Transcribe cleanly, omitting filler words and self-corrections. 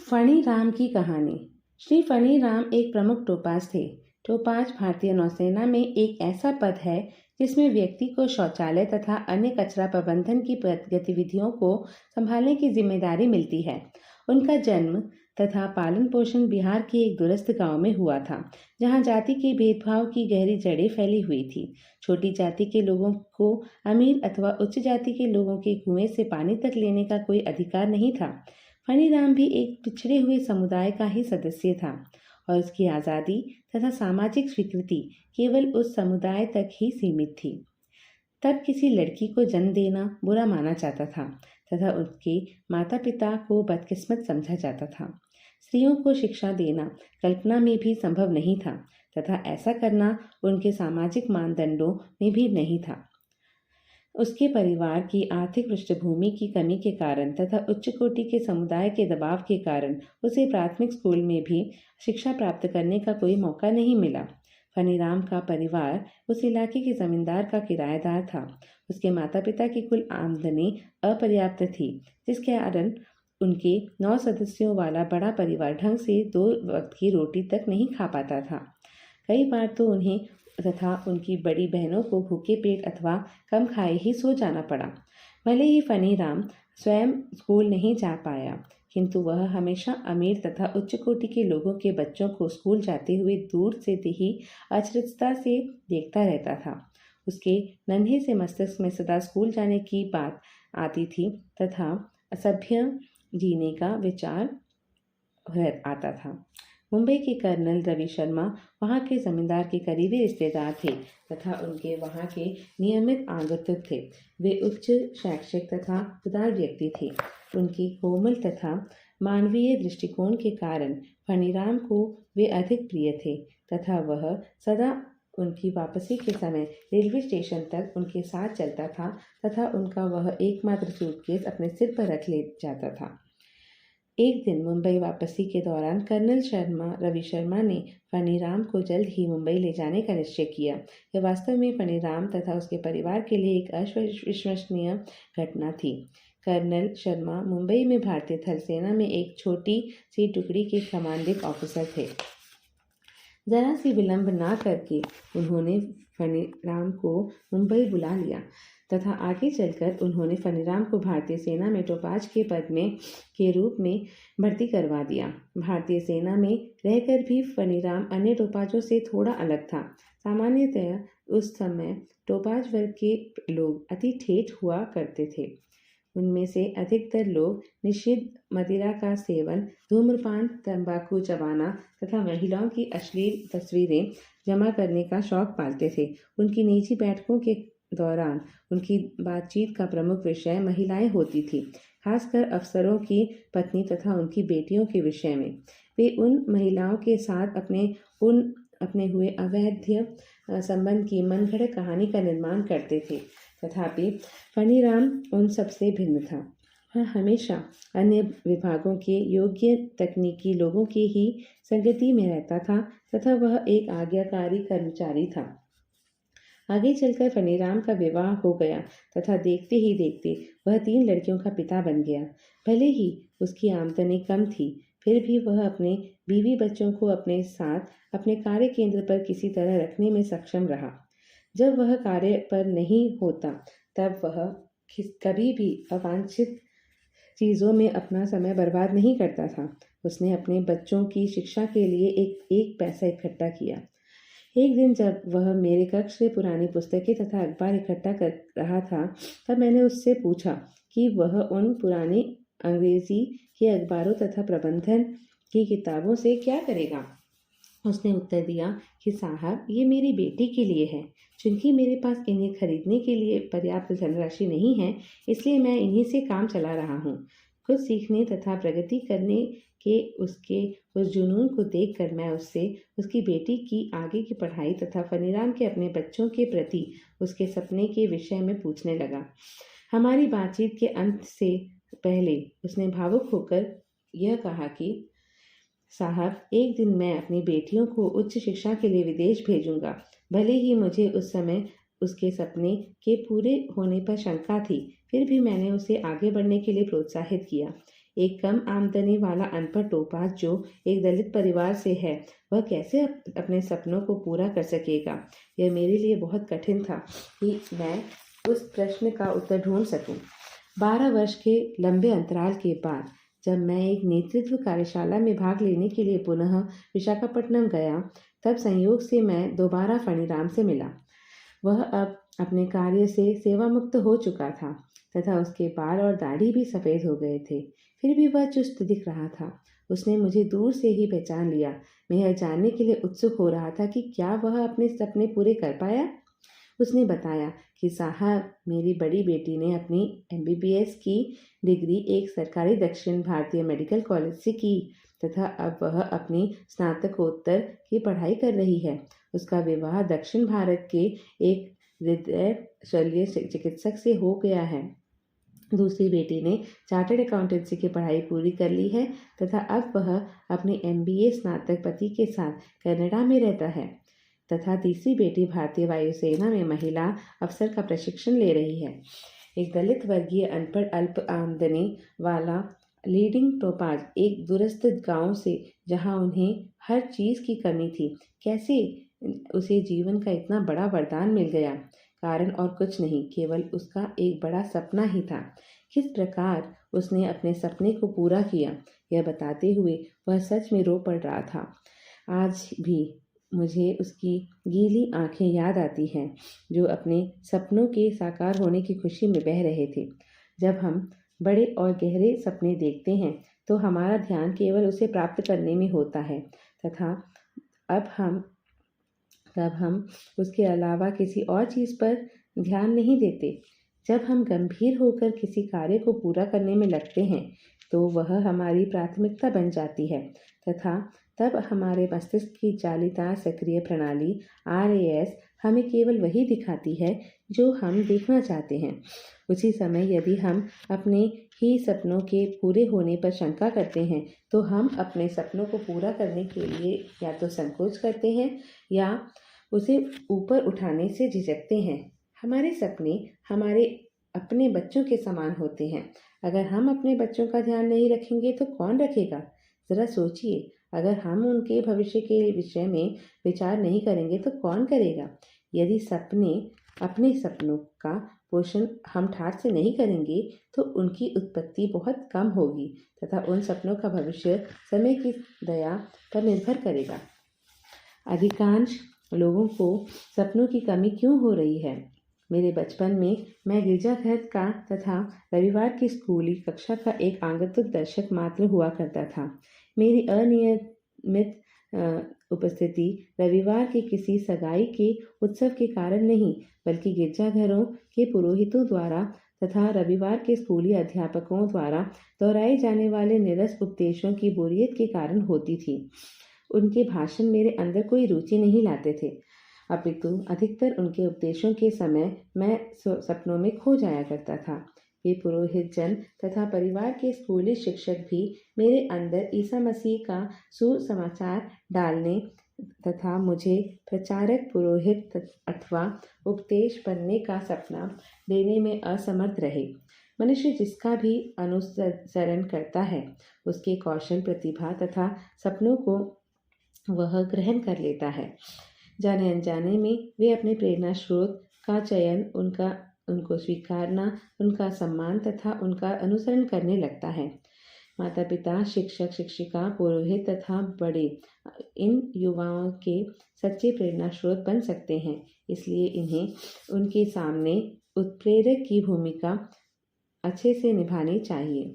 फणी राम की कहानी। श्री फणी राम एक प्रमुख टोपाज थे। टोपाज भारतीय नौसेना में एक ऐसा पद है जिसमें व्यक्ति को शौचालय तथा अन्य कचरा प्रबंधन की गतिविधियों को संभालने की जिम्मेदारी मिलती है। उनका जन्म तथा पालन पोषण बिहार के एक दूरस्थ गांव में हुआ था, जहां जाति के भेदभाव की गहरी जड़ें फैली हुई थी। छोटी जाति के लोगों को अमीर अथवा उच्च जाति के लोगों के कुएं से पानी तक लेने का कोई अधिकार नहीं था। फणी राम भी एक पिछड़े हुए समुदाय का ही सदस्य था और उसकी आज़ादी तथा सामाजिक स्वीकृति केवल उस समुदाय तक ही सीमित थी। तब किसी लड़की को जन्म देना बुरा माना जाता था तथा उसके माता पिता को बदकिस्मत समझा जाता था। स्त्रियों को शिक्षा देना कल्पना में भी संभव नहीं था तथा ऐसा करना उनके सामाजिक मानदंडों में भी नहीं था। उसके परिवार की आर्थिक पृष्ठभूमि की कमी के कारण तथा उच्च कोटि के समुदाय के दबाव के कारण उसे प्राथमिक स्कूल में भी शिक्षा प्राप्त करने का कोई मौका नहीं मिला। फणी राम का परिवार उस इलाके के जमींदार का किराएदार था। उसके माता पिता की कुल आमदनी अपर्याप्त थी, जिसके कारण उनके 9 सदस्यों वाला बड़ा परिवार ढंग से 2 वक्त की रोटी तक नहीं खा पाता था। कई बार तो उन्हें तथा उनकी बड़ी बहनों को भूखे पेट अथवा कम खाए ही सो जाना पड़ा। भले ही फणी राम स्वयं स्कूल नहीं जा पाया, किंतु वह हमेशा अमीर तथा उच्च कोटि के लोगों के बच्चों को स्कूल जाते हुए दूर से ही अचरजता से देखता रहता था। उसके नन्हे से मस्तिष्क में सदा स्कूल जाने की बात आती थी तथा असभ्य जीने का विचार आता था। मुंबई के कर्नल रवि शर्मा वहाँ के जमींदार के करीबी रिश्तेदार थे तथा उनके वहाँ के नियमित आगंतुक थे। वे उच्च शैक्षिक तथा उदार व्यक्ति थे। उनके कोमल तथा मानवीय दृष्टिकोण के कारण फणी राम को वे अधिक प्रिय थे तथा वह सदा उनकी वापसी के समय रेलवे स्टेशन तक उनके साथ चलता था तथा उनका वह एकमात्र सूटकेस अपने सिर पर रख ले जाता था। एक दिन मुंबई वापसी के दौरान कर्नल रवि शर्मा ने फणी राम को जल्द ही मुंबई ले जाने का निश्चय किया। यह वास्तव में फणी राम तथा उसके परिवार के लिए एक अविश्वसनीय घटना थी। कर्नल शर्मा मुंबई में भारतीय थल सेना में एक छोटी सी टुकड़ी के कमांडिंग ऑफिसर थे। जरा सी विलंब ना करके उन्होंने फणी राम को मुंबई बुला लिया तथा आगे चलकर उन्होंने फणी राम को भारतीय सेना में टोपाज के पद में के रूप में भर्ती करवा दिया। भारतीय सेना में रहकर भी फणी राम अन्य टोपाजों से थोड़ा अलग था। सामान्यतः उस समय टोपाज वर्ग के लोग अति ठेठ हुआ करते थे। उनमें से अधिकतर लोग निषिद्ध मदिरा का सेवन, धूम्रपान, तंबाकू चबाना तथा महिलाओं की अश्लील तस्वीरें जमा करने का शौक पालते थे। उनकी निजी बैठकों के दौरान उनकी बातचीत का प्रमुख विषय महिलाएं होती थी, खासकर अफसरों की पत्नी तथा उनकी बेटियों के विषय में। वे उन महिलाओं के साथ अपने हुए अवैध संबंध की मनगढ़ंत कहानी का निर्माण करते थे। तथापि फणी राम उन सबसे भिन्न था। वह हमेशा अन्य विभागों के योग्य तकनीकी लोगों की ही संगति में रहता था तथा वह एक आज्ञाकारी कर्मचारी था। आगे चलकर फणी राम का विवाह हो गया तथा देखते ही देखते वह 3 लड़कियों का पिता बन गया। भले ही उसकी आमदनी कम थी, फिर भी वह अपने बीवी बच्चों को अपने साथ अपने कार्य केंद्र पर किसी तरह रखने में सक्षम रहा। जब वह कार्य पर नहीं होता तब वह कभी भी अवांछित चीज़ों में अपना समय बर्बाद नहीं करता था। उसने अपने बच्चों की शिक्षा के लिए एक पैसा इकट्ठा किया। एक दिन जब वह मेरे कक्ष से पुरानी पुस्तकें तथा अखबार इकट्ठा कर रहा था, तब मैंने उससे पूछा कि वह उन पुरानी अंग्रेजी के अखबारों तथा प्रबंधन की किताबों से क्या करेगा। उसने उत्तर दिया कि साहब, ये मेरी बेटी के लिए है। चूंकि मेरे पास इन्हें खरीदने के लिए पर्याप्त धनराशि नहीं है, इसलिए मैं इन्हीं से काम चला रहा हूँ। खुद सीखने तथा प्रगति करने के उसके उस जुनून को देखकर मैं उससे उसकी बेटी की आगे की पढ़ाई तथा फणी राम के अपने बच्चों के प्रति उसके सपने के विषय में पूछने लगा। हमारी बातचीत के अंत से पहले उसने भावुक होकर यह कहा कि साहब, एक दिन मैं अपनी बेटियों को उच्च शिक्षा के लिए विदेश भेजूंगा। भले ही मुझे उस समय उसके सपने के पूरे होने पर शंका थी, फिर भी मैंने उसे आगे बढ़ने के लिए प्रोत्साहित किया। एक कम आमदनी वाला अनपढ़ टोपाज जो एक दलित परिवार से है, वह कैसे अपने सपनों को पूरा कर सकेगा? यह मेरे लिए बहुत कठिन था कि मैं उस प्रश्न का उत्तर ढूंढ सकूं। 12 वर्ष के लंबे अंतराल के बाद जब मैं एक नेतृत्व कार्यशाला में भाग लेने के लिए पुनः विशाखापट्टनम गया, तब संयोग से मैं दोबारा फणीराम से मिला। वह अब अपने कार्य से सेवामुक्त हो चुका था तथा उसके बाल और दाढ़ी भी सफ़ेद हो गए थे। फिर भी वह चुस्त दिख रहा था। उसने मुझे दूर से ही पहचान लिया। मैं यह जानने के लिए उत्सुक हो रहा था कि क्या वह अपने सपने पूरे कर पाया। उसने बताया कि साहब, मेरी बड़ी बेटी ने अपनी MBBS की डिग्री एक सरकारी दक्षिण भारतीय मेडिकल कॉलेज से की तथा अब वह अपनी स्नातकोत्तर की पढ़ाई कर रही है। उसका विवाह दक्षिण भारत के एक हृदय शल्य चिकित्सक से हो गया है। दूसरी बेटी ने चार्टर्ड अकाउंटेंसी की पढ़ाई पूरी कर ली है तथा अब वह अपने MBA स्नातक पति के साथ कनाडा में रहता है तथा तीसरी बेटी भारतीय वायुसेना में महिला अफसर का प्रशिक्षण ले रही है। एक दलित वर्गीय अनपढ़ अल्प आमदनी वाला लीडिंग टोपाज एक दूरस्थ गांव से, जहां उन्हें हर चीज़ की कमी थी, कैसे उसे जीवन का इतना बड़ा वरदान मिल गया? कारण और कुछ नहीं, केवल उसका एक बड़ा सपना ही था। किस प्रकार उसने अपने सपने को पूरा किया, यह बताते हुए वह सच में रो पड़ रहा था। आज भी मुझे उसकी गीली आंखें याद आती हैं, जो अपने सपनों के साकार होने की खुशी में बह रहे थे। जब हम बड़े और गहरे सपने देखते हैं तो हमारा ध्यान केवल उसे प्राप्त करने में होता है तथा तब हम उसके अलावा किसी और चीज़ पर ध्यान नहीं देते। जब हम गंभीर होकर किसी कार्य को पूरा करने में लगते हैं तो वह हमारी प्राथमिकता बन जाती है तथा तब हमारे मस्तिष्क की जालीदार सक्रिय प्रणाली RAS हमें केवल वही दिखाती है जो हम देखना चाहते हैं। उसी समय यदि हम अपने ही सपनों के पूरे होने पर शंका करते हैं तो हम अपने सपनों को पूरा करने के लिए या तो संकोच करते हैं या उसे ऊपर उठाने से झिझकते हैं। हमारे सपने हमारे अपने बच्चों के समान होते हैं। अगर हम अपने बच्चों का ध्यान नहीं रखेंगे तो कौन रखेगा? ज़रा सोचिए, अगर हम उनके भविष्य के विषय में विचार नहीं करेंगे तो कौन करेगा? यदि अपने सपनों का पोषण हम ठाठ से नहीं करेंगे तो उनकी उत्पत्ति बहुत कम होगी तथा उन सपनों का भविष्य समय की दया पर निर्भर करेगा। अधिकांश लोगों को सपनों की कमी क्यों हो रही है? मेरे बचपन में मैं गिरजाघर का तथा रविवार की स्कूली कक्षा का एक आगंतुक दर्शक मात्र हुआ करता था। मेरी अनियमित उपस्थिति रविवार के किसी सगाई के उत्सव के कारण नहीं, बल्कि गिरजाघरों के पुरोहितों द्वारा तथा रविवार के स्कूली अध्यापकों द्वारा दोहराए जाने वाले निरस उपदेशों की बोरियत के कारण होती थी। उनके भाषण मेरे अंदर कोई रुचि नहीं लाते थे, अपितु अधिकतर उनके उपदेशों के समय मैं सपनों में खो जाया करता था। वे पुरोहित जन तथा परिवार के स्कूली शिक्षक भी मेरे अंदर ईसा मसीह का सुसमाचार डालने तथा मुझे प्रचारक, पुरोहित अथवा उपदेश बनने का सपना देने में असमर्थ रहे। मनुष्य जिसका भी अनुसरण करता है, उसके कौशल, प्रतिभा तथा सपनों को वह ग्रहण कर लेता है। जाने अनजाने में वे अपने प्रेरणा स्रोत का चयन, उनको स्वीकारना, उनका सम्मान तथा उनका अनुसरण करने लगता है। माता पिता, शिक्षक, शिक्षिका, पुरोहित तथा बड़े इन युवाओं के सच्चे प्रेरणा स्रोत बन सकते हैं। इसलिए इन्हें उनके सामने उत्प्रेरक की भूमिका अच्छे से निभानी चाहिए।